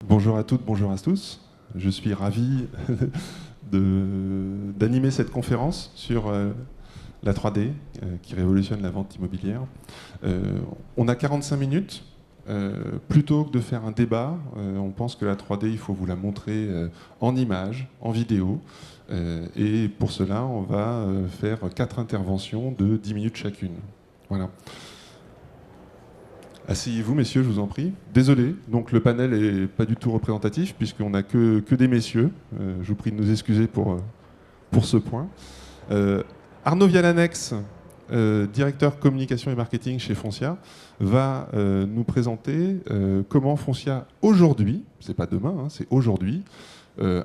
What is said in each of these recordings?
Bonjour à toutes, bonjour à tous. Je suis ravi d'animer cette conférence sur la 3D qui révolutionne la vente immobilière. On a 45 minutes. Plutôt que de faire un débat, on pense que la 3D, il faut vous la montrer en images, en vidéo. Et pour cela, on va faire 4 interventions de 10 minutes chacune. Voilà. Asseyez-vous, messieurs, je vous en prie. Désolé, donc le panel n'est pas du tout représentatif, puisqu'on n'a que des messieurs. Je vous prie de nous excuser pour ce point. Arnaud Vialanex, directeur communication et marketing chez Foncia, va nous présenter comment Foncia, aujourd'hui, c'est pas demain, hein, c'est aujourd'hui,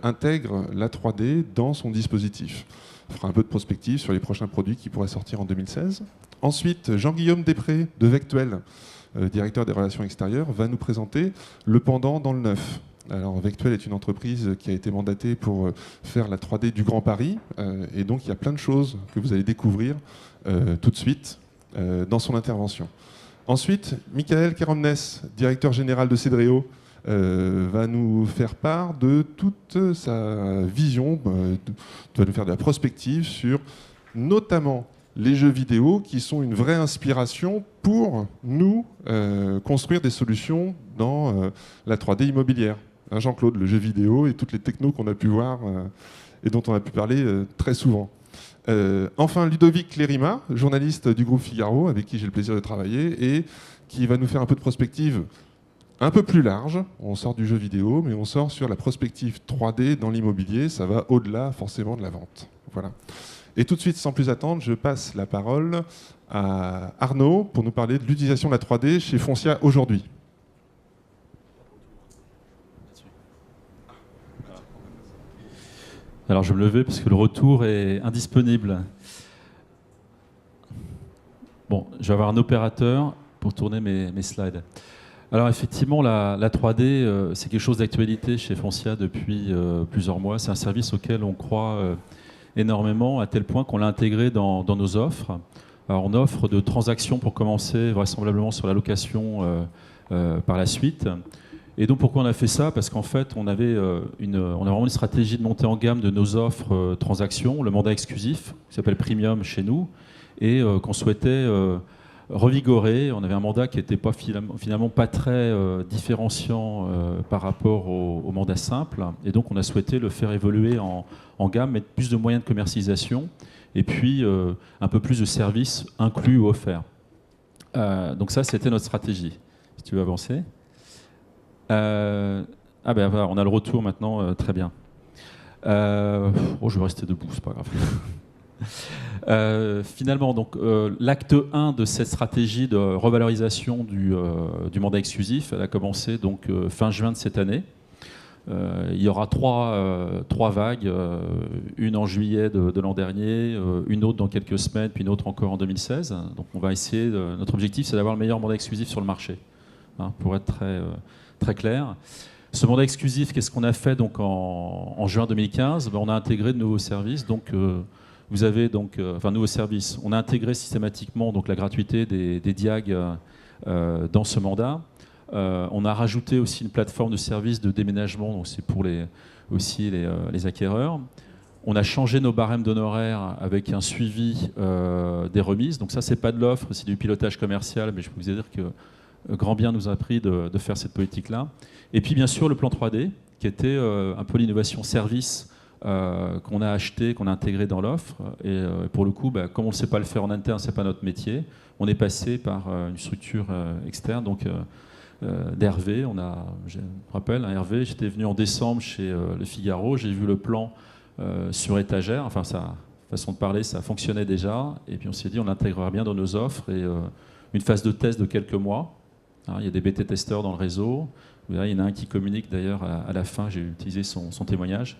intègre la 3D dans son dispositif. On fera un peu de prospective sur les prochains produits qui pourraient sortir en 2016. Ensuite, Jean-Guillaume Després, de Vectuel, directeur des relations extérieures, va nous présenter le pendant dans le neuf. Alors, Vectuel est une entreprise qui a été mandatée pour faire la 3D du Grand Paris, et donc il y a plein de choses que vous allez découvrir tout de suite dans son intervention. Ensuite, Michael Keromnes, directeur général de Cedreo, va nous faire part de toute sa vision, va nous faire de la prospective sur notamment les jeux vidéo qui sont une vraie inspiration pour nous construire des solutions dans la 3D immobilière. Hein, Jean-Claude, le jeu vidéo et toutes les technos qu'on a pu voir et dont on a pu parler très souvent. Enfin, Ludovic Clérima, journaliste du groupe Figaro, avec qui j'ai le plaisir de travailler, et qui va nous faire un peu de prospective un peu plus large. On sort du jeu vidéo, mais on sort sur la prospective 3D dans l'immobilier. Ça va au-delà forcément de la vente. Voilà. Et tout de suite, sans plus attendre, je passe la parole à Arnaud pour nous parler de l'utilisation de la 3D chez Foncia aujourd'hui. Alors je vais me lever parce que le retour est indisponible. Bon, je vais avoir un opérateur pour tourner mes slides. Alors effectivement, la 3D, c'est quelque chose d'actualité chez Foncia depuis plusieurs mois. C'est un service auquel on croit énormément, à tel point qu'on l'a intégré dans nos offres. Alors, on offre de transactions pour commencer, vraisemblablement sur la location par la suite. Et donc pourquoi on a fait ça? Parce qu'en fait, on a vraiment une stratégie de montée en gamme de nos offres transactions, le mandat exclusif, qui s'appelle Premium chez nous, et qu'on souhaitait revigorer. On avait un mandat qui n'était pas finalement pas très différenciant par rapport au mandat simple. Et donc on a souhaité le faire évoluer en gamme, mettre plus de moyens de commercialisation et puis un peu plus de services inclus ou offerts. Donc ça, c'était notre stratégie. Si tu veux avancer. Ah ben voilà, on a le retour maintenant, très bien. Je vais rester debout, c'est pas grave. Finalement, donc l'acte 1 de cette stratégie de revalorisation du mandat exclusif, elle a commencé donc fin juin de cette année. Il y aura trois vagues, une en juillet de l'an dernier, une autre dans quelques semaines, puis une autre encore en 2016. Donc on va essayer, notre objectif c'est d'avoir le meilleur mandat exclusif sur le marché, hein, pour être très clair. Ce mandat exclusif, qu'est-ce qu'on a fait donc en juin 2015? On a intégré de nouveaux services. Donc, vous avez donc, nouveaux services. On a intégré systématiquement donc, la gratuité des diag dans ce mandat. On a rajouté aussi une plateforme de services de déménagement, donc c'est pour les acquéreurs. On a changé nos barèmes d'honoraires avec un suivi des remises. Donc ça, c'est pas de l'offre, c'est du pilotage commercial, mais je peux vous dire que grand bien nous a pris de faire cette politique-là. Et puis bien sûr le plan 3D, qui était un peu l'innovation service qu'on a acheté, qu'on a intégré dans l'offre. Et pour le coup, comme on ne sait pas le faire en interne, c'est pas notre métier, on est passé par une structure externe, donc d'Hervé. Je me rappelle, Hervé, j'étais venu en décembre chez Le Figaro, j'ai vu le plan sur étagère, enfin sa façon de parler, ça fonctionnait déjà, et puis on s'est dit on l'intégrera bien dans nos offres, et une phase de test de quelques mois. Il y a des bêta-testeurs dans le réseau. Il y en a un qui communique d'ailleurs à la fin, j'ai utilisé son témoignage.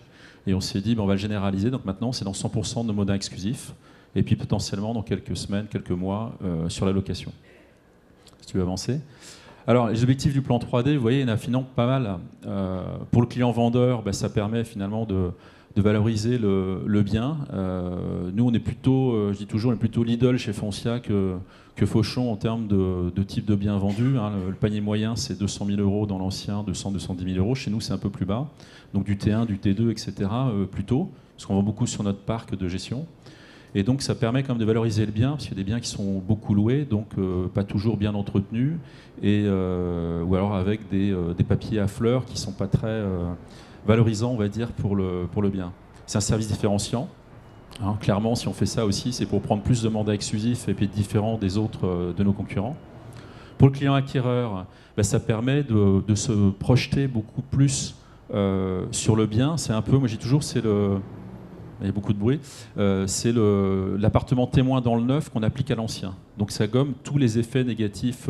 Et on s'est dit, on va le généraliser. Donc maintenant, c'est dans 100% de nos mandats exclusifs. Et puis potentiellement, dans quelques semaines, quelques mois, sur la location. Si tu veux avancer. Alors, les objectifs du plan 3D, vous voyez, il y en a finalement pas mal. Pour le client vendeur, ça permet finalement de valoriser le bien. Nous, on est plutôt, je dis toujours, on est plutôt Lidl chez Foncia que Fauchon en termes de type de biens vendus. Le panier moyen, c'est 200 000 euros dans l'ancien, 200-210 000 euros. Chez nous, c'est un peu plus bas. Donc du T1, du T2, etc. Plutôt, parce qu'on vend beaucoup sur notre parc de gestion. Et donc ça permet quand même de valoriser le bien, parce qu'il y a des biens qui sont beaucoup loués, donc pas toujours bien entretenus, ou alors avec des papiers à fleurs qui ne sont pas très valorisants, on va dire, pour le bien. C'est un service différenciant. Clairement, si on fait ça aussi, c'est pour prendre plus de mandats exclusifs et puis être différent des autres de nos concurrents. Pour le client acquéreur, ça permet de se projeter beaucoup plus sur le bien. C'est un peu, moi j'ai toujours, il y a beaucoup de bruit, c'est l'appartement témoin dans le neuf qu'on applique à l'ancien. Donc ça gomme tous les effets négatifs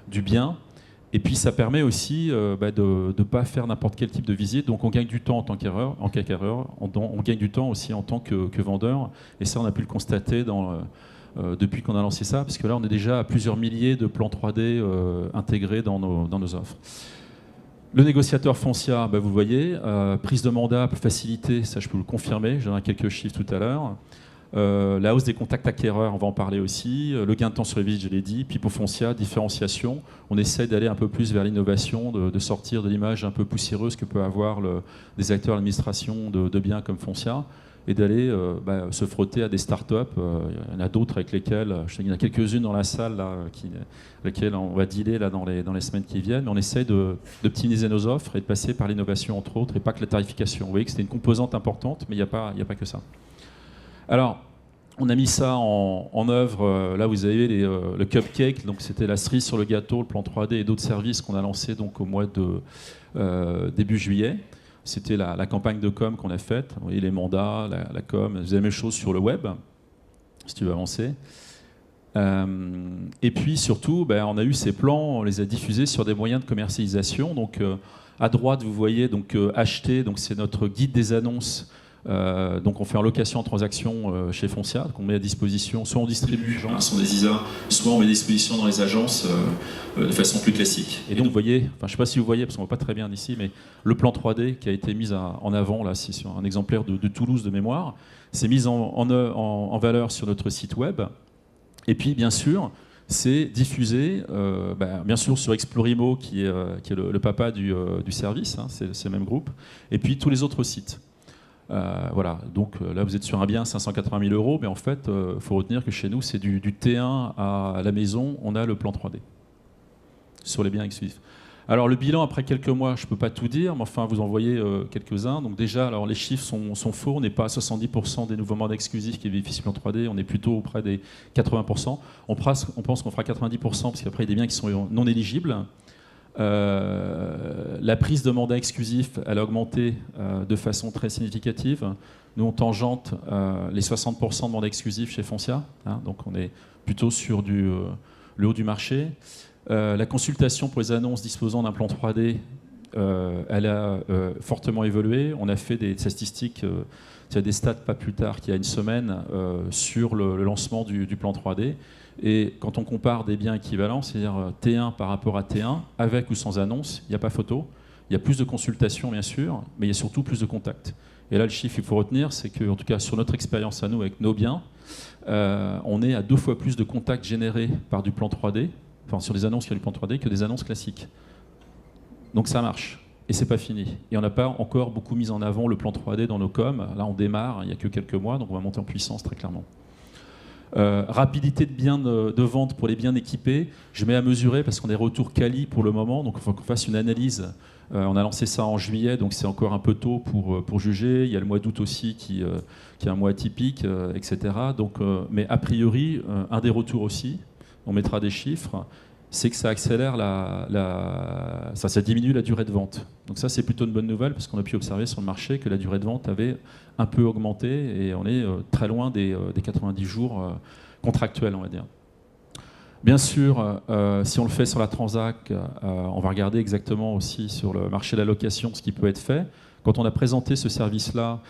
du bien. Et puis ça permet aussi de ne pas faire n'importe quel type de visite. Donc on gagne du temps en tant qu'acquéreur, on gagne du temps aussi en tant que vendeur. Et ça, on a pu le constater depuis qu'on a lancé ça, parce que là, on est déjà à plusieurs milliers de plans 3D intégrés dans nos offres. Le négociateur Foncia, vous le voyez, prise de mandat facilitée, ça je peux le confirmer, j'en ai quelques chiffres tout à l'heure. La hausse des contacts acquéreurs, on va en parler aussi. Le gain de temps sur les visites, je l'ai dit. Puis pour Foncia, différenciation. On essaie d'aller un peu plus vers l'innovation, de sortir de l'image un peu poussiéreuse que peut avoir des acteurs de l'administration de biens comme Foncia, et d'aller se frotter à des startups. Il y en a d'autres avec lesquelles, je sais qu'il y en a quelques-unes dans la salle là, avec lesquelles on va dealer là, dans les semaines qui viennent, mais on essaie d'optimiser nos offres et de passer par l'innovation entre autres, et pas que la tarification. Vous voyez que c'était une composante importante, mais il n'y a pas que ça. Alors, on a mis ça en œuvre. Là, vous avez le cupcake, donc c'était la cerise sur le gâteau, le plan 3D et d'autres services qu'on a lancés donc, au mois de début juillet. C'était la campagne de com qu'on a faite. Vous voyez les mandats, la com. Vous avez la même chose sur le web, si tu veux avancer. Et puis surtout, on a eu ces plans, on les a diffusés sur des moyens de commercialisation. Donc à droite, vous voyez acheter, donc c'est notre guide des annonces. Donc on fait en location en transaction chez Foncia, qu'on met à disposition, soit on distribue, ce sont des ISA, soit on met à disposition dans les agences de façon plus classique. Et donc vous voyez, je ne sais pas si vous voyez, parce qu'on ne voit pas très bien d'ici, mais le plan 3D qui a été mis en avant, là, c'est sur un exemplaire de Toulouse de mémoire, c'est mis en valeur sur notre site web. Et puis bien sûr, c'est diffusé, bien sûr sur Explorimo, qui est le papa du service, c'est le même groupe, et puis tous les autres sites. Voilà, donc là vous êtes sur un bien 580 000 euros, mais en fait, il faut retenir que chez nous, c'est du T1 à la maison, on a le plan 3D sur les biens exclusifs. Alors le bilan après quelques mois, je ne peux pas tout dire, mais enfin vous en voyez quelques-uns. Donc déjà, alors, les chiffres sont faux, on n'est pas à 70% des nouveaux mandats exclusifs qui bénéficient du plan 3D, on est plutôt auprès des 80%. On pense qu'on fera 90% parce qu'après il y a des biens qui sont non éligibles. La prise de mandat exclusif, elle a augmenté de façon très significative. Nous, on tangente les 60% de mandats exclusifs chez Foncia, donc on est plutôt sur le haut du marché. La consultation pour les annonces disposant d'un plan 3D, elle a fortement évolué. On a fait des statistiques, il y a des stats pas plus tard qu'il y a une semaine sur le lancement du plan 3D. Et quand on compare des biens équivalents, c'est-à-dire T1 par rapport à T1, avec ou sans annonce, il n'y a pas photo. Il y a plus de consultations, bien sûr, mais il y a surtout plus de contacts. Et là, le chiffre qu'il faut retenir, c'est qu'en tout cas, sur notre expérience à nous, avec nos biens, on est à 2 fois plus de contacts générés par du plan 3D, enfin sur des annonces qui ont du plan 3D, que des annonces classiques. Donc ça marche. Et c'est pas fini. Et on n'a pas encore beaucoup mis en avant le plan 3D dans nos coms. Là, on démarre, il n'y a que quelques mois, donc on va monter en puissance très clairement. Rapidité de vente pour les biens équipés, je mets à mesurer parce qu'on est retour quali pour le moment, donc il faut qu'on fasse une analyse. On a lancé ça en juillet, donc c'est encore un peu tôt pour juger. Il y a le mois d'août aussi qui est un mois atypique, etc. Donc, mais a priori, un des retours aussi, on mettra des chiffres, c'est que ça accélère ça diminue la durée de vente. Donc ça, c'est plutôt une bonne nouvelle parce qu'on a pu observer sur le marché que la durée de vente avait un peu augmenté et on est très loin des 90 jours contractuels, on va dire. Bien sûr, si on le fait sur la Transac, on va regarder exactement aussi sur le marché de la location ce qui peut être fait. Quand on a présenté ce service-là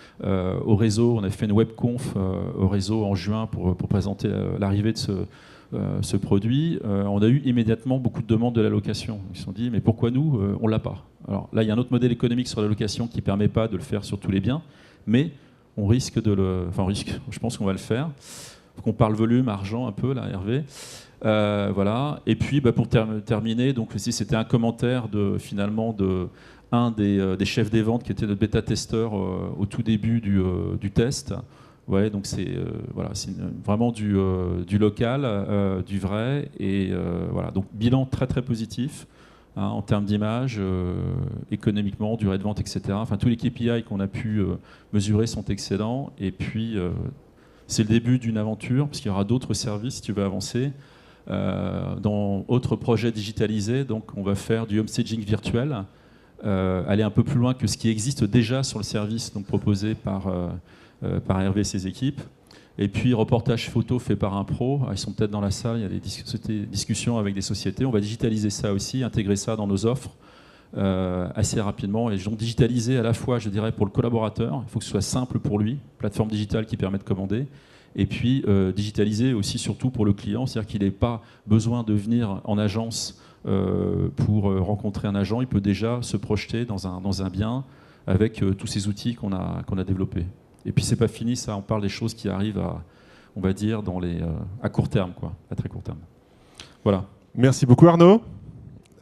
au réseau, on a fait une webconf au réseau en juin pour présenter l'arrivée ce produit, on a eu immédiatement beaucoup de demandes de la location. Ils se sont dit, mais pourquoi nous, on ne l'a pas? Alors là, il y a un autre modèle économique sur la location qui ne permet pas de le faire sur tous les biens, mais on risque de le... Enfin, je pense qu'on va le faire. Il faut qu'on parle volume, argent un peu, là, Hervé. Voilà. Et puis, pour terminer, donc, si c'était un commentaire finalement de un des chefs des ventes qui était notre bêta-testeur au tout début du test. Ouais, donc c'est voilà, c'est vraiment du local, du vrai, et voilà. Donc bilan très très positif en termes d'image, économiquement, durée de vente, etc. Enfin, tous les KPI qu'on a pu mesurer sont excellents. Et puis c'est le début d'une aventure, parce qu'il y aura d'autres services si tu veux avancer. Dans autres projets digitalisés, donc on va faire du homestaging virtuel, aller un peu plus loin que ce qui existe déjà sur le service donc proposé par Hervé et ses équipes. Et puis reportage photo fait par un pro, ils sont peut-être dans la salle, il y a des discussions avec des sociétés, on va digitaliser ça aussi, intégrer ça dans nos offres assez rapidement, et donc digitaliser à la fois, je dirais, pour le collaborateur, il faut que ce soit simple pour lui, plateforme digitale qui permet de commander, et puis digitaliser aussi surtout pour le client, c'est-à-dire qu'il n'ait pas besoin de venir en agence pour rencontrer un agent, il peut déjà se projeter dans un bien avec tous ces outils qu'on a développés. Et puis c'est pas fini, ça, on parle des choses qui arrivent on va dire, à court terme, quoi, à très court terme. Voilà. Merci beaucoup Arnaud.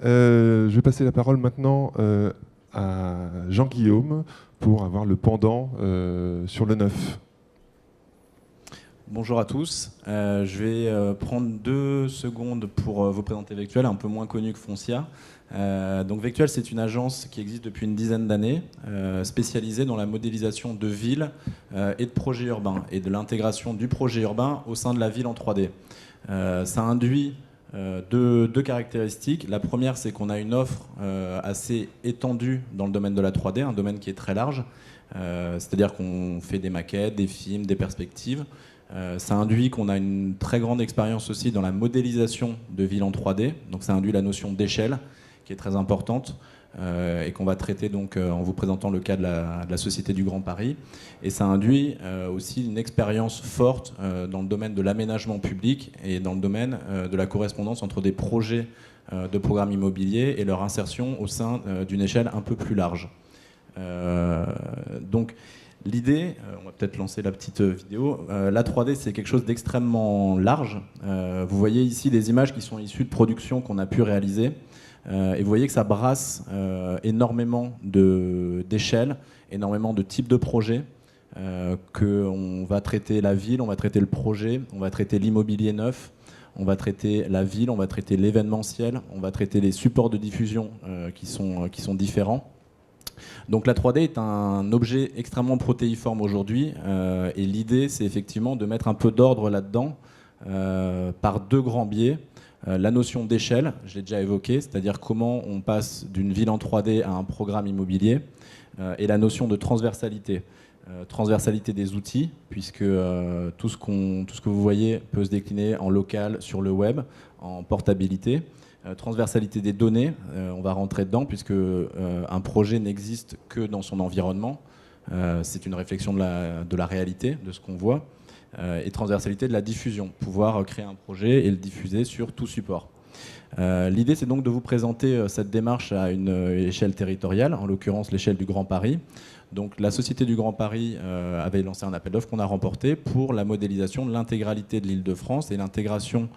Je vais passer la parole maintenant à Jean-Guillaume pour avoir le pendant sur le neuf. Bonjour à tous. Je vais prendre 2 secondes pour vous présenter Vectuel, un peu moins connu que Foncia. Donc Vectuel, c'est une agence qui existe depuis une dizaine d'années, spécialisée dans la modélisation de villes et de projets urbains, et de l'intégration du projet urbain au sein de la ville en 3D. Ça induit deux caractéristiques. La première, c'est qu'on a une offre assez étendue dans le domaine de la 3D, un domaine qui est très large. C'est-à-dire qu'on fait des maquettes, des films, des perspectives. Ça induit qu'on a une très grande expérience aussi dans la modélisation de villes en 3D. Donc ça induit la notion d'échelle, qui est très importante, et qu'on va traiter donc, en vous présentant le cas de la Société du Grand Paris. Et ça induit aussi une expérience forte dans le domaine de l'aménagement public et dans le domaine de la correspondance entre des projets de programmes immobiliers et leur insertion au sein d'une échelle un peu plus large. Donc l'idée, on va peut-être lancer la petite vidéo, la 3D c'est quelque chose d'extrêmement large. Vous voyez ici des images qui sont issues de productions qu'on a pu réaliser. Et vous voyez que ça brasse énormément d'échelles, énormément de types de projets, qu'on va traiter la ville, on va traiter le projet, on va traiter l'immobilier neuf, on va traiter la ville, on va traiter l'événementiel, on va traiter les supports de diffusion qui sont différents. Donc la 3D est un objet extrêmement protéiforme aujourd'hui, et l'idée c'est effectivement de mettre un peu d'ordre là-dedans par 2 grands biais. La notion d'échelle, je l'ai déjà évoqué, c'est-à-dire comment on passe d'une ville en 3D à un programme immobilier, et la notion de transversalité. Transversalité des outils, puisque tout ce que vous voyez peut se décliner en local, sur le web, en portabilité. Transversalité des données, on va rentrer dedans, puisque un projet n'existe que dans son environnement. C'est une réflexion de la réalité, de ce qu'on voit. Et transversalité de la diffusion, pouvoir créer un projet et le diffuser sur tout support. L'idée, c'est donc de vous présenter cette démarche à une échelle territoriale, en l'occurrence l'échelle du Grand Paris. Donc la Société du Grand Paris avait lancé un appel d'offres qu'on a remporté pour la modélisation de l'intégralité de l'Île-de-France et l'intégration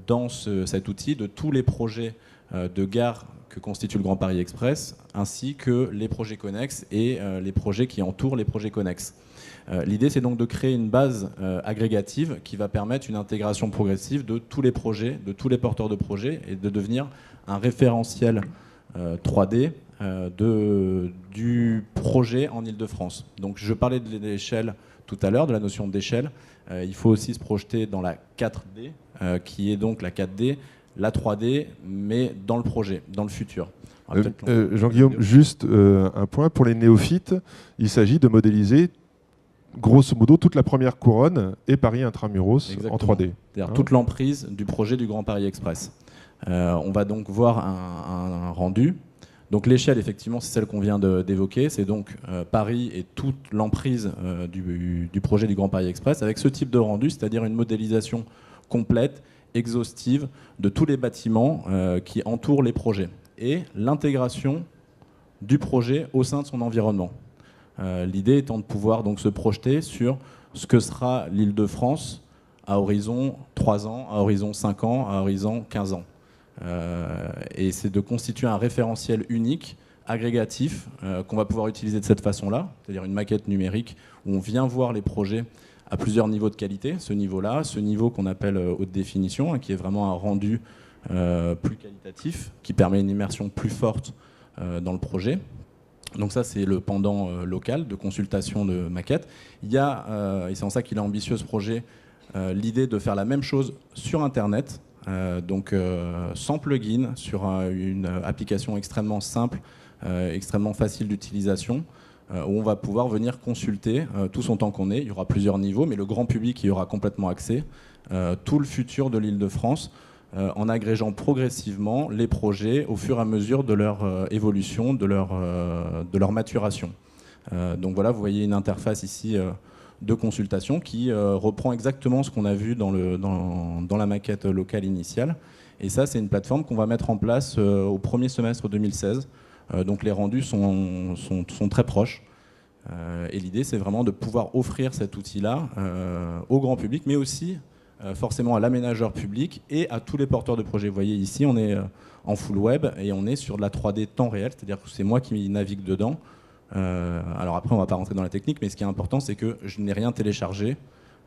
dans cet outil de tous les projets de gare que constitue le Grand Paris Express, ainsi que les projets connexes et les projets qui entourent les projets connexes. L'idée, c'est donc de créer une base agrégative qui va permettre une intégration progressive de tous les projets, de tous les porteurs de projets, et de devenir un référentiel 3D du projet en Île-de-France. Donc je parlais de l'échelle tout à l'heure, de la notion d'échelle. Il faut aussi se projeter dans la 4D, qui est donc la 4D, la 3D, mais dans le projet, dans le futur. Jean-Guillaume, juste un point. Pour les néophytes, il s'agit de modéliser grosso modo toute la première couronne et Paris Intramuros. Exactement. En 3D. C'est-à-dire toute l'emprise du projet du Grand Paris Express. On va donc voir un rendu. Donc l'échelle, effectivement, c'est celle qu'on vient d'évoquer. C'est donc Paris et toute l'emprise du projet du Grand Paris Express avec ce type de rendu, c'est-à-dire une modélisation complète, exhaustive de tous les bâtiments qui entourent les projets et l'intégration du projet au sein de son environnement. L'idée étant de pouvoir donc se projeter sur ce que sera l'Île-de-France à horizon 3 ans, à horizon 5 ans, à horizon 15 ans. Et c'est de constituer un référentiel unique, agrégatif, qu'on va pouvoir utiliser de cette façon-là, c'est-à-dire une maquette numérique où on vient voir les projets à plusieurs niveaux de qualité. Ce niveau-là, ce niveau qu'on appelle haute définition, qui est vraiment un rendu plus qualitatif, qui permet une immersion plus forte dans le projet. Donc ça, c'est le pendant local de consultation de maquettes. Il y a, et c'est en ça qu'il est ambitieux ce projet, l'idée de faire la même chose sur Internet, donc sans plugin, sur une application extrêmement simple, extrêmement facile d'utilisation, où on va pouvoir venir consulter tout son temps qu'on est. Il y aura plusieurs niveaux, mais le grand public y aura complètement accès, tout le futur de l'Île-de-France, en agrégeant progressivement les projets au fur et à mesure de leur évolution, de leur maturation. Donc voilà, vous voyez une interface ici de consultation qui reprend exactement ce qu'on a vu dans la maquette locale initiale. Et ça, c'est une plateforme qu'on va mettre en place au premier semestre 2016. Donc les rendus sont très proches. Et l'idée, c'est vraiment de pouvoir offrir cet outil-là au grand public, mais aussi forcément à l'aménageur public et à tous les porteurs de projets. Vous voyez ici, on est en full web et on est sur de la 3D temps réel, c'est-à-dire que c'est moi qui navigue dedans. Alors après, on ne va pas rentrer dans la technique, mais ce qui est important, c'est que je n'ai rien téléchargé,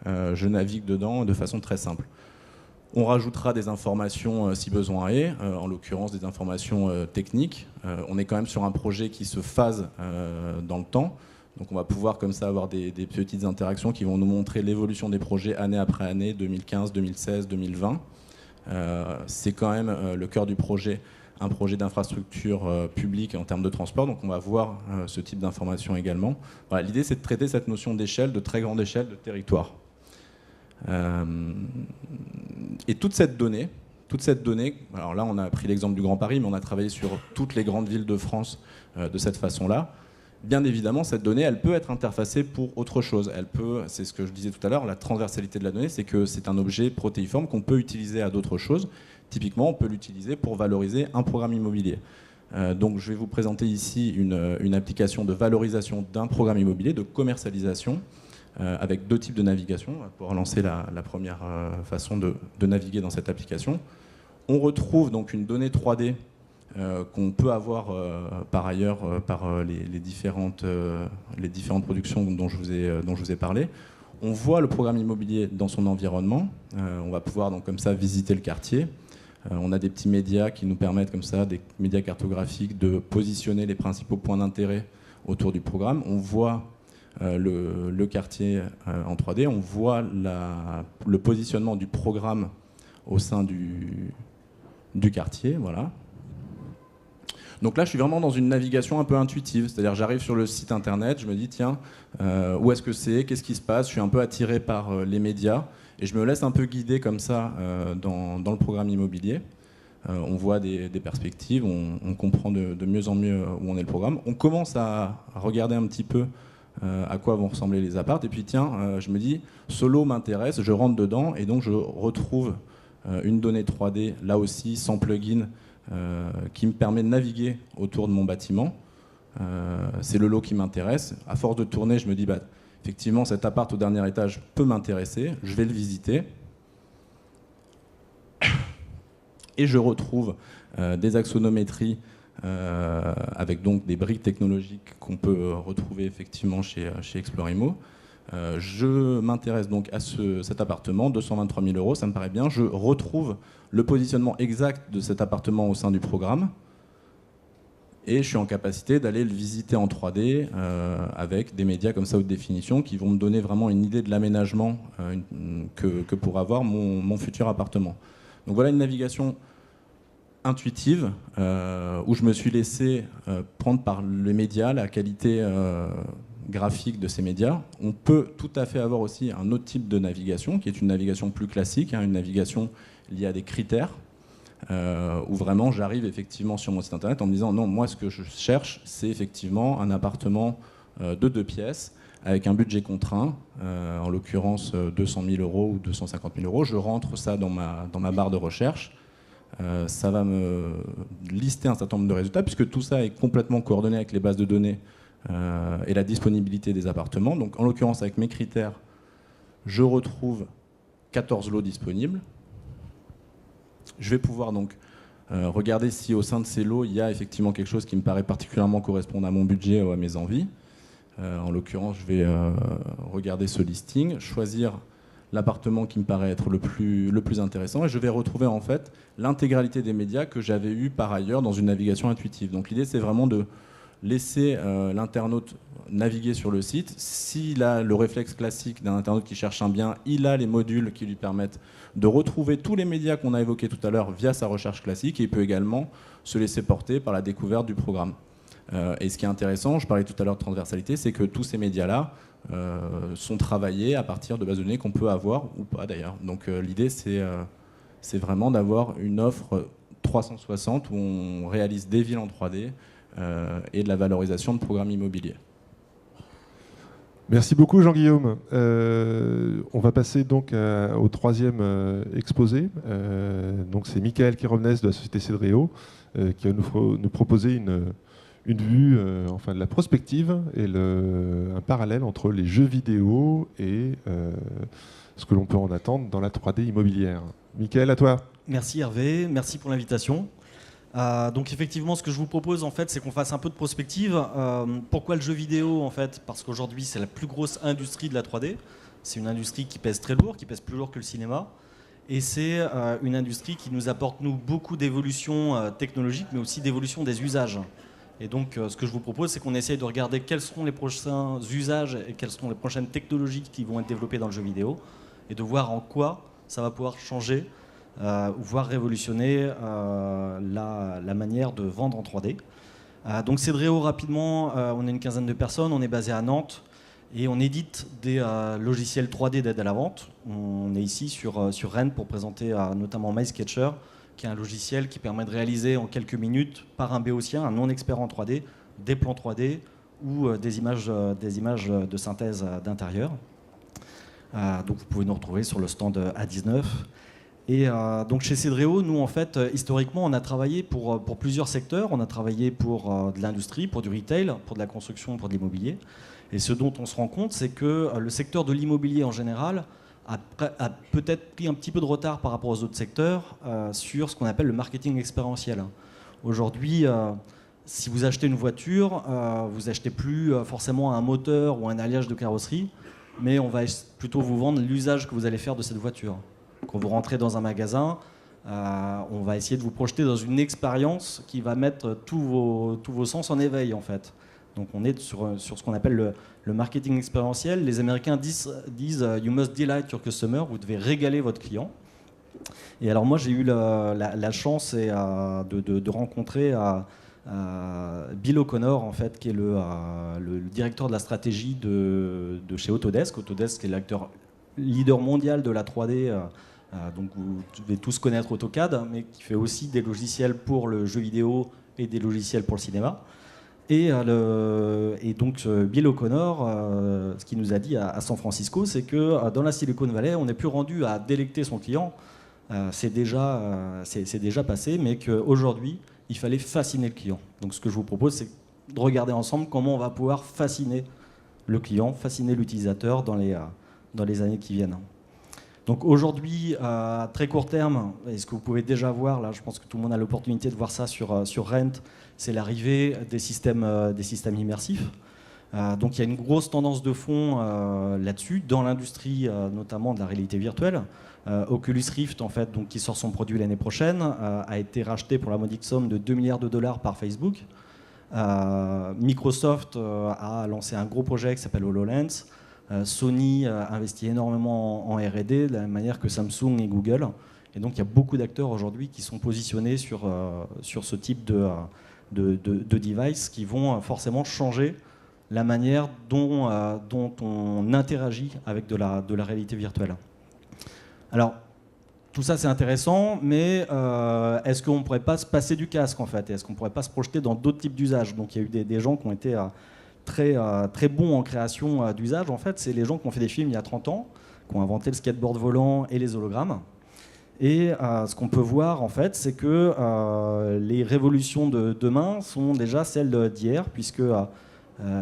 je navigue dedans de façon très simple. On rajoutera des informations si besoin est, en l'occurrence des informations techniques. On est quand même sur un projet qui se phase dans le temps. Donc on va pouvoir comme ça avoir des petites interactions qui vont nous montrer l'évolution des projets année après année, 2015, 2016, 2020. C'est quand même le cœur du projet, un projet d'infrastructure publique en termes de transport, donc on va voir ce type d'informations également. Voilà, l'idée, c'est de traiter cette notion d'échelle, de très grande échelle, de territoire. Et toute cette donnée, alors là on a pris l'exemple du Grand Paris, mais on a travaillé sur toutes les grandes villes de France de cette façon-là. Bien évidemment, cette donnée, elle peut être interfacée pour autre chose. Elle peut, c'est ce que je disais tout à l'heure, la transversalité de la donnée, c'est que c'est un objet protéiforme qu'on peut utiliser à d'autres choses. Typiquement, on peut l'utiliser pour valoriser un programme immobilier. Donc je vais vous présenter ici une application de valorisation d'un programme immobilier, de commercialisation, avec deux types de navigation. On va pouvoir lancer la première façon de naviguer dans cette application. On retrouve donc une donnée 3D qu'on peut avoir par ailleurs par les différentes productions dont je vous ai parlé. On voit le programme immobilier dans son environnement. On va pouvoir donc comme ça visiter le quartier. On a des petits médias qui nous permettent comme ça, des médias cartographiques, de positionner les principaux points d'intérêt autour du programme. On voit le quartier en 3D, on voit le positionnement du programme au sein du quartier, voilà. Donc là, je suis vraiment dans une navigation un peu intuitive, c'est-à-dire j'arrive sur le site internet, je me dis tiens, où est-ce que c'est, qu'est-ce qui se passe, je suis un peu attiré par les médias et je me laisse un peu guider comme ça dans le programme immobilier. On voit des perspectives, on comprend de mieux en mieux où en est le programme. On commence à regarder un petit peu à quoi vont ressembler les apparts et puis tiens, je me dis ce lot m'intéresse, je rentre dedans et donc je retrouve une donnée 3D là aussi sans plugin qui me permet de naviguer autour de mon bâtiment. C'est le lot qui m'intéresse. À force de tourner, je me dis bah, effectivement cet appart au dernier étage peut m'intéresser, je vais le visiter. Et je retrouve des axonométries avec donc des briques technologiques qu'on peut retrouver effectivement chez Explorimo. Je m'intéresse donc à cet appartement, 223 000 €, ça me paraît bien. Je retrouve le positionnement exact de cet appartement au sein du programme et je suis en capacité d'aller le visiter en 3D avec des médias comme ça haute définition qui vont me donner vraiment une idée de l'aménagement que pourra avoir mon futur appartement. Donc voilà une navigation intuitive où je me suis laissé prendre par les médias, la qualité graphique de ces médias. On peut tout à fait avoir aussi un autre type de navigation qui est une navigation plus classique, une navigation liée à des critères où vraiment j'arrive effectivement sur mon site internet en me disant non, moi ce que je cherche c'est effectivement un appartement de 2 pièces, avec un budget contraint, en l'occurrence 200 000 € ou 250 000 €. Je rentre ça dans ma barre de recherche. Ça va me lister un certain nombre de résultats, puisque tout ça est complètement coordonné avec les bases de données et la disponibilité des appartements. Donc, en l'occurrence, avec mes critères, je retrouve 14 lots disponibles. Je vais pouvoir donc regarder si au sein de ces lots, il y a effectivement quelque chose qui me paraît particulièrement correspondre à mon budget ou à mes envies. En l'occurrence, je vais regarder ce listing, choisir l'appartement qui me paraît être le plus intéressant, et je vais retrouver en fait l'intégralité des médias que j'avais eu par ailleurs dans une navigation intuitive. Donc l'idée, c'est vraiment de laisser l'internaute naviguer sur le site. S'il a le réflexe classique d'un internaute qui cherche un bien, il a les modules qui lui permettent de retrouver tous les médias qu'on a évoqués tout à l'heure via sa recherche classique, et il peut également se laisser porter par la découverte du programme. Et ce qui est intéressant, je parlais tout à l'heure de transversalité, c'est que tous ces médias-là sont travaillés à partir de bases de données qu'on peut avoir ou pas d'ailleurs. Donc l'idée, c'est vraiment d'avoir une offre 360 où on réalise des villes en 3D et de la valorisation de programmes immobiliers. Merci beaucoup Jean-Guillaume. On va passer donc au troisième exposé. Donc c'est Michael Kérovnès de la société Cedreo qui va nous proposer une vue enfin de la prospective et un parallèle entre les jeux vidéo et ce que l'on peut en attendre dans la 3D immobilière. Michael, à toi. Merci Hervé, merci pour l'invitation. Donc effectivement, ce que je vous propose en fait, c'est qu'on fasse un peu de prospective. Pourquoi le jeu vidéo en fait? Parce qu'aujourd'hui, c'est la plus grosse industrie de la 3D. C'est une industrie qui pèse très lourd, qui pèse plus lourd que le cinéma. Et c'est une industrie qui nous apporte, nous, beaucoup d'évolution technologique, mais aussi d'évolution des usages. Et donc, ce que je vous propose, c'est qu'on essaye de regarder quels seront les prochains usages et quelles seront les prochaines technologies qui vont être développées dans le jeu vidéo, et de voir en quoi ça va pouvoir changer, voire révolutionner la manière de vendre en 3D. Donc Cedreo, rapidement, on est une quinzaine de personnes, on est basé à Nantes, et on édite des logiciels 3D d'aide à la vente. On est ici sur Rennes pour présenter notamment MySketcher, qui est un logiciel qui permet de réaliser en quelques minutes par un béotien, un non-expert en 3D, des plans 3D ou des images de synthèse d'intérieur. Donc vous pouvez nous retrouver sur le stand A19. Et donc chez Cedreo, nous en fait, historiquement, on a travaillé pour plusieurs secteurs. On a travaillé pour de l'industrie, pour du retail, pour de la construction, pour de l'immobilier. Et ce dont on se rend compte, c'est que le secteur de l'immobilier en général a peut-être pris un petit peu de retard par rapport aux autres secteurs sur ce qu'on appelle le marketing expérientiel. Aujourd'hui, si vous achetez une voiture, vous n'achetez plus forcément un moteur ou un alliage de carrosserie, mais on va plutôt vous vendre l'usage que vous allez faire de cette voiture. Quand vous rentrez dans un magasin, on va essayer de vous projeter dans une expérience qui va mettre tous vos sens en éveil, en fait. Donc on est sur ce qu'on appelle le marketing expérientiel. Les Américains disent you must delight your customer, vous devez régaler votre client. Et alors moi j'ai eu la chance de rencontrer Bill O'Connor, en fait, qui est le directeur de la stratégie de chez Autodesk. Autodesk est l'acteur leader mondial de la 3D, donc vous devez tous connaître AutoCAD, mais qui fait aussi des logiciels pour le jeu vidéo et des logiciels pour le cinéma. Et donc Bill O'Connor, ce qu'il nous a dit à San Francisco, c'est que dans la Silicon Valley, on n'est plus rendu à délecter son client, c'est déjà passé, mais qu'aujourd'hui, il fallait fasciner le client. Donc ce que je vous propose, c'est de regarder ensemble comment on va pouvoir fasciner le client, fasciner l'utilisateur dans les années qui viennent. Donc aujourd'hui, à très court terme, et ce que vous pouvez déjà voir, là je pense que tout le monde a l'opportunité de voir ça sur Rent, c'est l'arrivée des systèmes immersifs. Donc il y a une grosse tendance de fond là-dessus, dans l'industrie notamment de la réalité virtuelle. Oculus Rift, en fait, donc, qui sort son produit l'année prochaine, a été racheté pour la modique somme de $2 milliards par Facebook. Microsoft a lancé un gros projet qui s'appelle HoloLens. Sony investit énormément en R&D, de la même manière que Samsung et Google. Et donc il y a beaucoup d'acteurs aujourd'hui qui sont positionnés sur ce type de device qui vont forcément changer la manière dont on interagit avec de la réalité virtuelle. Alors, tout ça c'est intéressant, mais est-ce qu'on ne pourrait pas se passer du casque en fait? Est-ce qu'on ne pourrait pas se projeter dans d'autres types d'usages? Donc il y a eu des gens qui ont été très bons en création d'usage, en fait, c'est les gens qui ont fait des films il y a 30 ans, qui ont inventé le skateboard volant et les hologrammes. Et ce qu'on peut voir, en fait, c'est que les révolutions de demain sont déjà celles d'hier, puisque,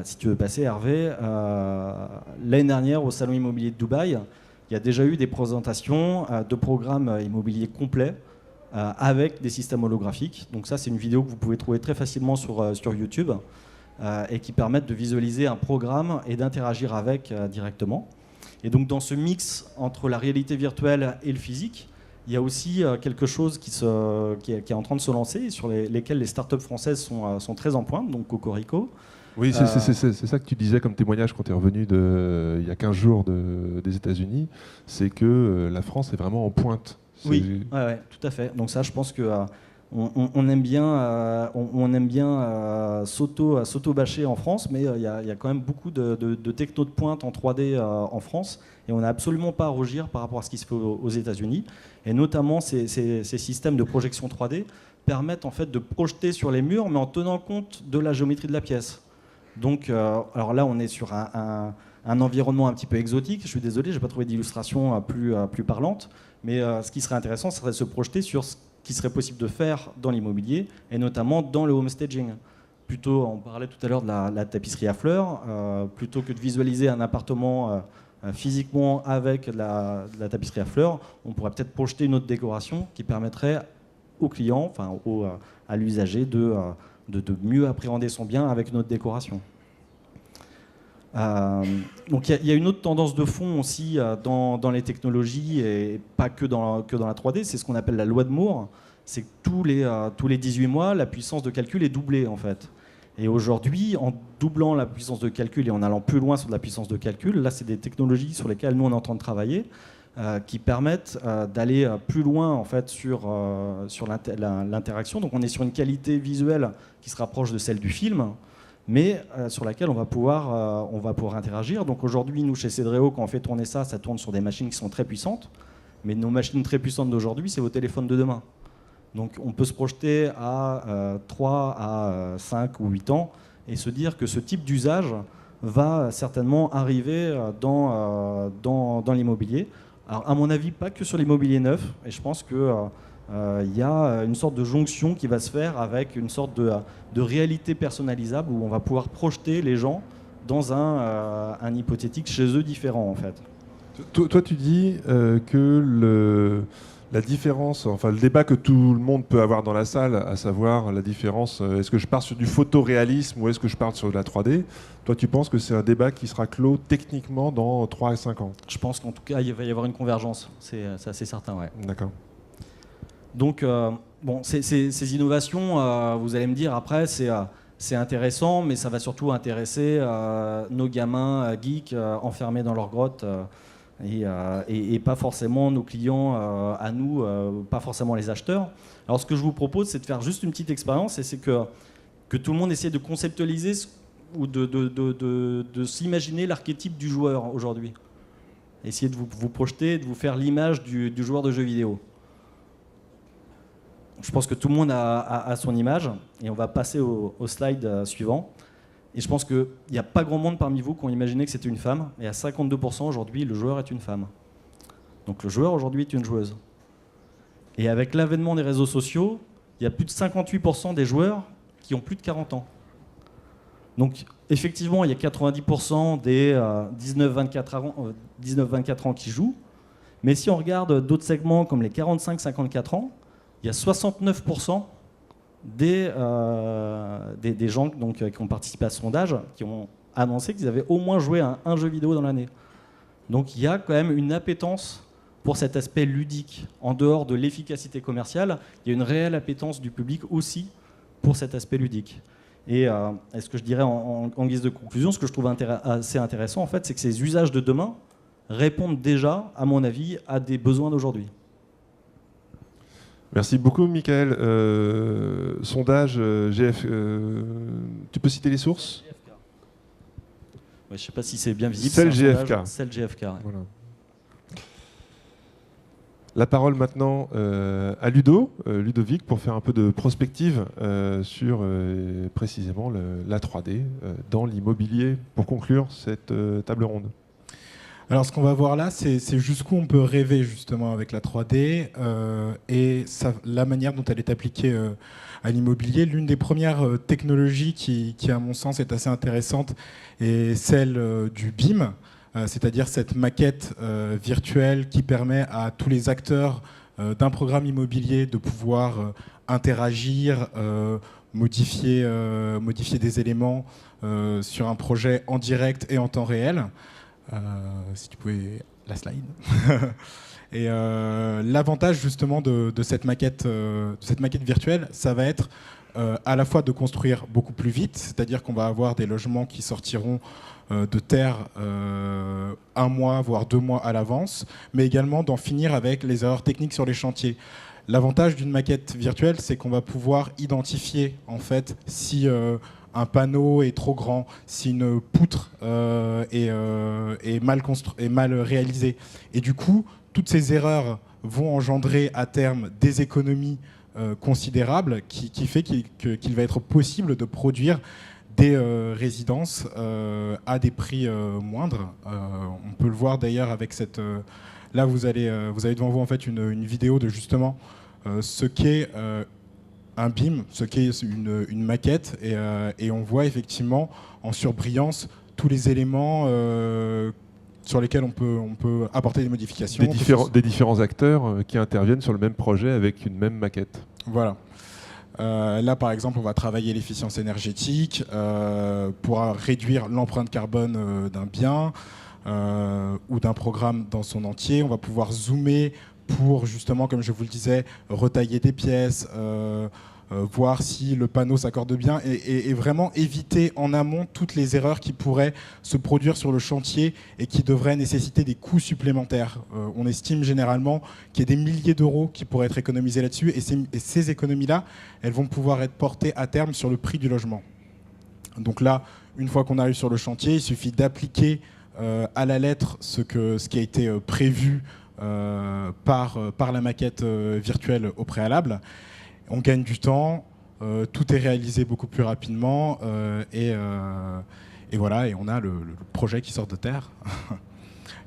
si tu veux passer, Hervé, l'année dernière, au Salon immobilier de Dubaï, il y a déjà eu des présentations de programmes immobiliers complets avec des systèmes holographiques. Donc ça, c'est une vidéo que vous pouvez trouver très facilement sur YouTube et qui permettent de visualiser un programme et d'interagir avec directement. Et donc dans ce mix entre la réalité virtuelle et le physique, il y a aussi quelque chose qui est en train de se lancer et sur lesquels les startups françaises sont très en pointe, donc Cocorico. Oui, c'est ça que tu disais comme témoignage quand tu es revenu il y a 15 jours des États-Unis, c'est que la France est vraiment en pointe. Oui, ouais, tout à fait. Donc ça, je pense que on aime bien, s'auto-bâcher en France, mais il y a quand même beaucoup de techno de pointe en 3D en France, et on n'a absolument pas à rougir par rapport à ce qui se fait aux États-Unis. Et notamment, ces systèmes de projection 3D permettent en fait de projeter sur les murs, mais en tenant compte de la géométrie de la pièce. Donc, alors là, on est sur un environnement un petit peu exotique. Je suis désolé, je n'ai pas trouvé d'illustration plus parlante, mais ce qui serait intéressant, ce serait de se projeter sur ce qui serait possible de faire dans l'immobilier, et notamment dans le home staging. Plutôt, on parlait tout à l'heure de la tapisserie à fleurs, plutôt que de visualiser un appartement physiquement avec de la tapisserie à fleurs, on pourrait peut-être projeter une autre décoration qui permettrait au client, enfin à l'usager, de mieux appréhender son bien avec une autre décoration. Donc il y a une autre tendance de fond aussi dans les technologies, et pas que dans la 3D, c'est ce qu'on appelle la loi de Moore. C'est que tous les 18 mois, la puissance de calcul est doublée en fait. Et aujourd'hui, en doublant la puissance de calcul et en allant plus loin sur de la puissance de calcul, là c'est des technologies sur lesquelles nous on est en train de travailler, qui permettent d'aller plus loin en fait sur l'interaction. Donc on est sur une qualité visuelle qui se rapproche de celle du film, mais sur laquelle on va pouvoir interagir. Donc aujourd'hui, nous chez Cedreo, quand on fait tourner ça, ça tourne sur des machines qui sont très puissantes, mais nos machines très puissantes d'aujourd'hui, c'est vos téléphones de demain. Donc on peut se projeter à 3 à 5 ou 8 ans et se dire que ce type d'usage va certainement arriver dans l'immobilier. Alors à mon avis, pas que sur l'immobilier neuf, et je pense qu'il y a une sorte de jonction qui va se faire avec une sorte de réalité personnalisable où on va pouvoir projeter les gens dans un hypothétique chez eux différent en fait. Toi tu dis que la différence, enfin le débat que tout le monde peut avoir dans la salle, à savoir la différence, est-ce que je pars sur du photoréalisme ou est-ce que je pars sur de la 3D, toi tu penses que c'est un débat qui sera clos techniquement dans 3 à 5 ans? Je pense qu'en tout cas il va y avoir une convergence, c'est assez certain. Ouais. D'accord. Donc bon, ces innovations, vous allez me dire après, c'est intéressant, mais ça va surtout intéresser nos gamins geeks enfermés dans leur grotte. Et pas forcément nos clients à nous, pas forcément les acheteurs. Alors ce que je vous propose, c'est de faire juste une petite expérience, et c'est que tout le monde essaie de conceptualiser ou de s'imaginer l'archétype du joueur aujourd'hui. Essayez de vous projeter, de vous faire l'image du joueur de jeux vidéo. Je pense que tout le monde a son image, et on va passer au slide suivant. Et je pense qu'il n'y a pas grand monde parmi vous qui ont imaginé que c'était une femme. Et à 52% aujourd'hui, le joueur est une femme. Donc le joueur aujourd'hui est une joueuse. Et avec l'avènement des réseaux sociaux, il y a plus de 58% des joueurs qui ont plus de 40 ans. Donc effectivement, il y a 90% des 19-24 ans qui jouent. Mais si on regarde d'autres segments comme les 45-54 ans, il y a 69% des gens donc, qui ont participé à ce sondage, qui ont annoncé qu'ils avaient au moins joué à un jeu vidéo dans l'année. Donc il y a quand même une appétence pour cet aspect ludique. En dehors de l'efficacité commerciale, il y a une réelle appétence du public aussi pour cet aspect ludique. Et ce que je dirais en guise de conclusion, ce que je trouve assez intéressant, en fait, c'est que ces usages de demain répondent déjà, à mon avis, à des besoins d'aujourd'hui. Merci beaucoup, Michael. Sondage GF. Tu peux citer les sources? Ouais, je ne sais pas si c'est bien visible. Celle GFK. Celle GFK. Ouais. Voilà. La parole maintenant à Ludovic, pour faire un peu de prospective sur précisément la 3D dans l'immobilier, pour conclure cette table ronde. Alors ce qu'on va voir là, c'est jusqu'où on peut rêver justement avec la 3D et la manière dont elle est appliquée à l'immobilier. L'une des premières technologies qui, à mon sens, est assez intéressante est celle du BIM, c'est-à-dire cette maquette virtuelle qui permet à tous les acteurs d'un programme immobilier de pouvoir interagir, modifier des éléments sur un projet en direct et en temps réel. Si tu pouvais la slide. Et l'avantage justement de cette maquette virtuelle, ça va être à la fois de construire beaucoup plus vite, c'est-à-dire qu'on va avoir des logements qui sortiront de terre 1 mois, voire 2 mois à l'avance, mais également d'en finir avec les erreurs techniques sur les chantiers. L'avantage d'une maquette virtuelle, c'est qu'on va pouvoir identifier en fait si un panneau est trop grand, si une poutre est mal réalisée. Et du coup, toutes ces erreurs vont engendrer à terme des économies considérables qui fait qu'il va être possible de produire des résidences à des prix moindres. On peut le voir d'ailleurs avec cette... là, vous avez devant vous en fait une vidéo de justement ce qu'est un BIM, ce qu'est une maquette, et on voit effectivement en surbrillance tous les éléments sur lesquels on peut apporter des modifications. Des différents acteurs qui interviennent sur le même projet avec une même maquette. Voilà. Là, par exemple, on va travailler l'efficience énergétique pour réduire l'empreinte carbone d'un bien ou d'un programme dans son entier. On va pouvoir zoomer pour justement, comme je vous le disais, retailler des pièces, voir si le panneau s'accorde bien et vraiment éviter en amont toutes les erreurs qui pourraient se produire sur le chantier et qui devraient nécessiter des coûts supplémentaires. On estime généralement qu'il y a des milliers d'euros qui pourraient être économisés là-dessus et ces économies-là, elles vont pouvoir être portées à terme sur le prix du logement. Donc là, une fois qu'on arrive sur le chantier, il suffit d'appliquer à la lettre ce qui a été prévu par la maquette virtuelle au préalable. On gagne du temps, tout est réalisé beaucoup plus rapidement et voilà, et on a le projet qui sort de terre.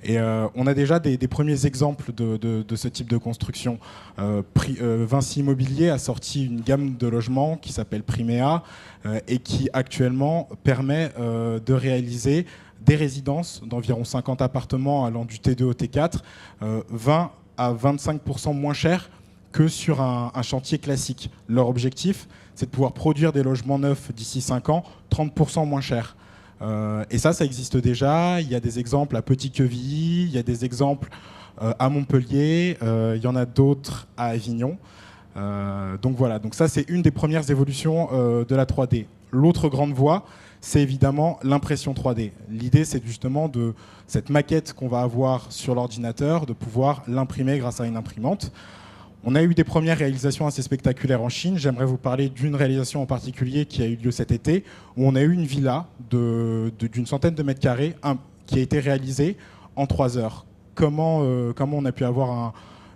Et on a déjà des premiers exemples de ce type de construction. Vinci Immobilier a sorti une gamme de logements qui s'appelle Primea et qui actuellement permet de réaliser des résidences d'environ 50 appartements allant du T2 au T4, 20 à 25% moins cher que sur un chantier classique. Leur objectif, c'est de pouvoir produire des logements neufs d'ici 5 ans, 30% moins cher. Et ça existe déjà. Il y a des exemples à Petit-Quevilly, il y a des exemples à Montpellier, il y en a d'autres à Avignon. Donc voilà, donc ça c'est une des premières évolutions de la 3D. L'autre grande voie, c'est évidemment l'impression 3D. L'idée, c'est justement de cette maquette qu'on va avoir sur l'ordinateur, de pouvoir l'imprimer grâce à une imprimante. On a eu des premières réalisations assez spectaculaires en Chine. J'aimerais vous parler d'une réalisation en particulier qui a eu lieu cet été, où on a eu une villa d'une centaine de mètres carrés qui a été réalisée en 3 heures. Comment on a pu avoir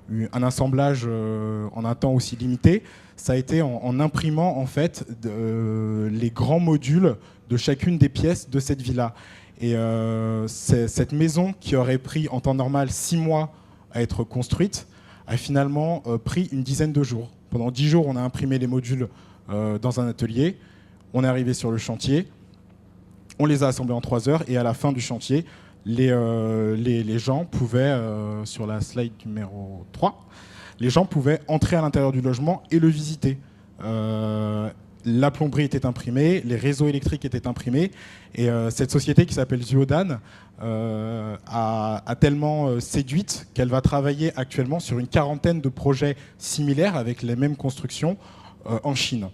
un assemblage en un temps aussi limité? Ça a été en imprimant en fait les grands modules de chacune des pièces de cette villa. Et cette maison qui aurait pris en temps normal 6 mois à être construite a finalement pris une dizaine de jours. Pendant 10 jours, on a imprimé les modules dans un atelier, on est arrivé sur le chantier, on les a assemblés en 3 heures et à la fin du chantier, les gens pouvaient, sur la slide numéro 3, les gens pouvaient entrer à l'intérieur du logement et le visiter. La plomberie était imprimée, les réseaux électriques étaient imprimés, et cette société qui s'appelle Zhuodan a tellement séduite qu'elle va travailler actuellement sur une 40aine de projets similaires avec les mêmes constructions en Chine.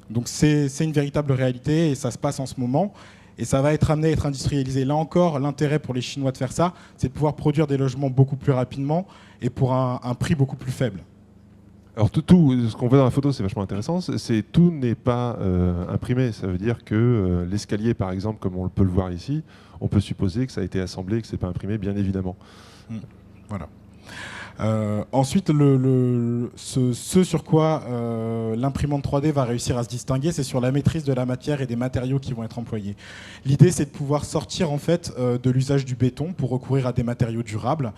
Donc c'est une véritable réalité et ça se passe en ce moment. Et ça va être amené à être industrialisé. Là encore, l'intérêt pour les Chinois de faire ça, c'est de pouvoir produire des logements beaucoup plus rapidement et pour un prix beaucoup plus faible. Alors tout ce qu'on voit dans la photo, c'est vachement intéressant. Tout n'est pas imprimé. Ça veut dire que l'escalier, par exemple, comme on peut le voir ici, on peut supposer que ça a été assemblé et que c'est pas imprimé, bien évidemment. Voilà. Ensuite, ce sur quoi l'imprimante 3D va réussir à se distinguer, c'est sur la maîtrise de la matière et des matériaux qui vont être employés. L'idée, c'est de pouvoir sortir en fait de l'usage du béton pour recourir à des matériaux durables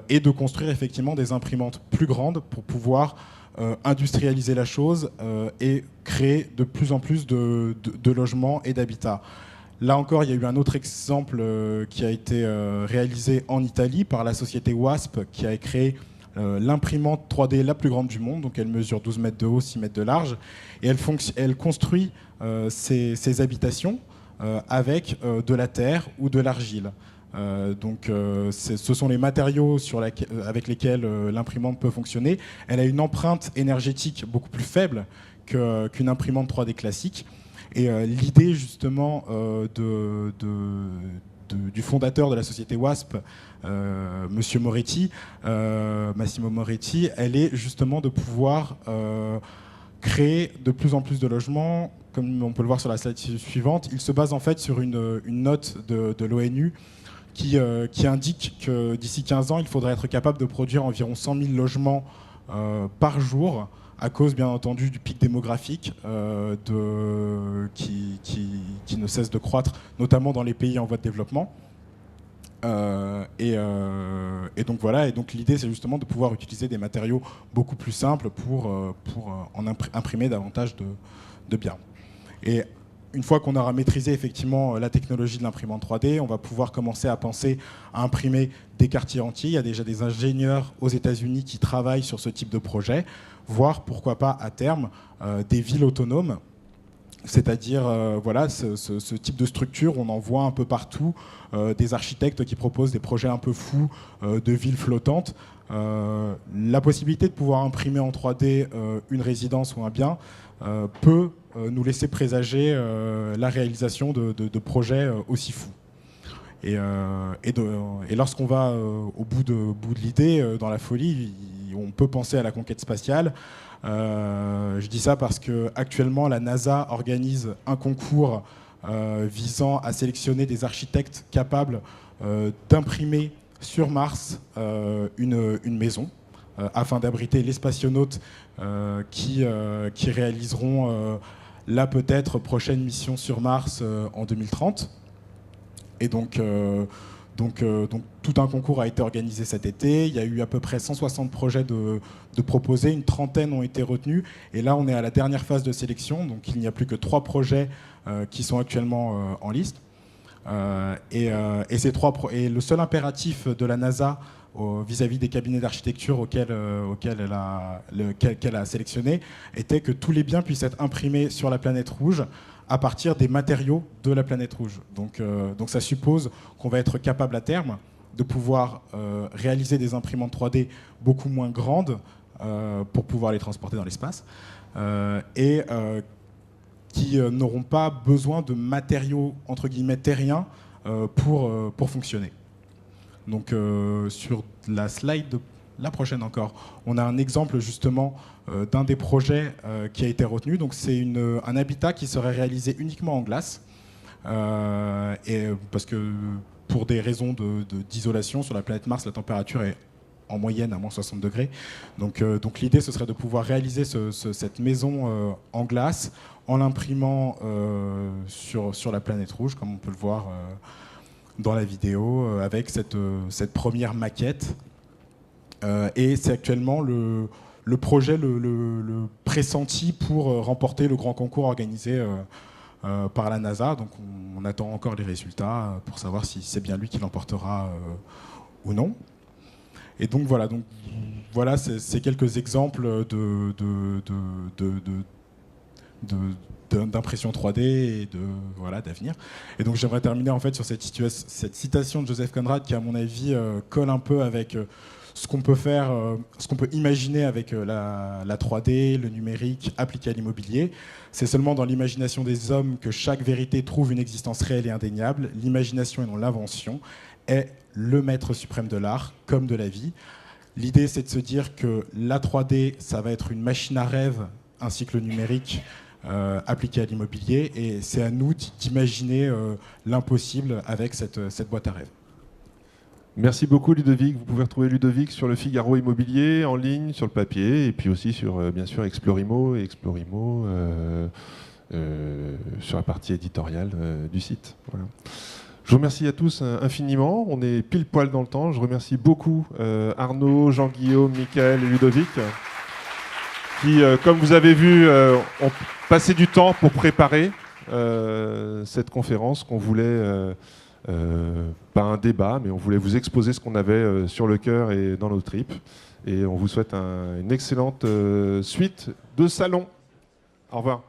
et de construire effectivement des imprimantes plus grandes pour pouvoir industrialiser la chose et créer de plus en plus de logements et d'habitats. Là encore, il y a eu un autre exemple qui a été réalisé en Italie par la société WASP qui a créé l'imprimante 3D la plus grande du monde. Donc elle mesure 12 mètres de haut, 6 mètres de large. Et elle construit ces habitations avec de la terre ou de l'argile. Ce sont les matériaux avec lesquels l'imprimante peut fonctionner. Elle a une empreinte énergétique beaucoup plus faible qu'une imprimante 3D classique. Et l'idée justement du fondateur de la société WASP, Monsieur Moretti, Massimo Moretti, elle est justement de pouvoir créer de plus en plus de logements. Comme on peut le voir sur la slide suivante, il se base en fait sur une note de l'ONU qui indique que d'ici 15 ans, il faudrait être capable de produire environ 100 000 logements par jour, à cause bien entendu du pic démographique qui ne cesse de croître, notamment dans les pays en voie de développement. Et donc voilà, et donc l'idée c'est justement de pouvoir utiliser des matériaux beaucoup plus simples pour imprimer davantage de biens. Et une fois qu'on aura maîtrisé effectivement la technologie de l'imprimante 3D, on va pouvoir commencer à penser à imprimer des quartiers entiers. Il y a déjà des ingénieurs aux États-Unis qui travaillent sur ce type de projet, voire pourquoi pas à terme des villes autonomes. C'est-à-dire voilà, ce type de structure, on en voit un peu partout, des architectes qui proposent des projets un peu fous de villes flottantes. La possibilité de pouvoir imprimer en 3D une résidence ou un bien peut nous laisser présager la réalisation de projets aussi fous. Et lorsqu'on va au bout de l'idée, dans la folie, on peut penser à la conquête spatiale. Je dis ça parce qu'actuellement, la NASA organise un concours visant à sélectionner des architectes capables d'imprimer sur Mars une maison afin d'abriter les spationautes qui réaliseront la peut-être prochaine mission sur Mars en 2030. Et donc tout un concours a été organisé cet été. Il y a eu à peu près 160 projets de proposés, une trentaine ont été retenus. Et là, on est à la dernière phase de sélection, donc il n'y a plus que 3 projets qui sont actuellement en liste. Et le seul impératif de la NASA vis-à-vis des cabinets d'architecture auxquels qu'elle a sélectionné était que tous les biens puissent être imprimés sur la planète rouge à partir des matériaux de la planète rouge. Donc ça suppose qu'on va être capable à terme de pouvoir réaliser des imprimantes 3D beaucoup moins grandes pour pouvoir les transporter dans l'espace qui n'auront pas besoin de matériaux entre guillemets terriens pour fonctionner. Donc sur la slide la prochaine encore, on a un exemple justement d'un des projets qui a été retenu. Donc c'est un habitat qui serait réalisé uniquement en glace, parce que pour des raisons d'isolation sur la planète Mars, la température est en moyenne à moins 60 degrés. Donc l'idée ce serait de pouvoir réaliser cette maison en glace en l'imprimant sur la planète rouge, comme on peut le voir dans la vidéo, avec cette première maquette. Et c'est actuellement le projet le pressenti pour remporter le grand concours organisé par la NASA. Donc on attend encore les résultats pour savoir si c'est bien lui qui l'emportera ou non. Et donc voilà, c'est quelques exemples d'impression 3D et d'avenir. Et donc j'aimerais terminer en fait sur cette citation de Joseph Conrad qui à mon avis colle un peu avec ce qu'on peut faire, ce qu'on peut imaginer avec la 3D, le numérique appliqué à l'immobilier. C'est seulement dans l'imagination des hommes que chaque vérité trouve une existence réelle et indéniable. L'imagination et non l'invention est le maître suprême de l'art comme de la vie. L'idée c'est de se dire que la 3D ça va être une machine à rêve ainsi que le numérique appliqué à l'immobilier, et c'est à nous d'imaginer l'impossible avec cette boîte à rêves. Merci beaucoup Ludovic. Vous pouvez retrouver Ludovic sur le Figaro Immobilier, en ligne, sur le papier, et puis aussi sur, bien sûr, Explorimo et Explorimo sur la partie éditoriale du site. Voilà. Je vous remercie à tous infiniment. On est pile poil dans le temps. Je remercie beaucoup Arnaud, Jean-Guillaume, Michael et Ludovic qui, comme vous avez vu, ont passé du temps pour préparer cette conférence qu'on voulait, pas un débat, mais on voulait vous exposer ce qu'on avait sur le cœur et dans nos tripes. Et on vous souhaite une excellente suite de salon. Au revoir.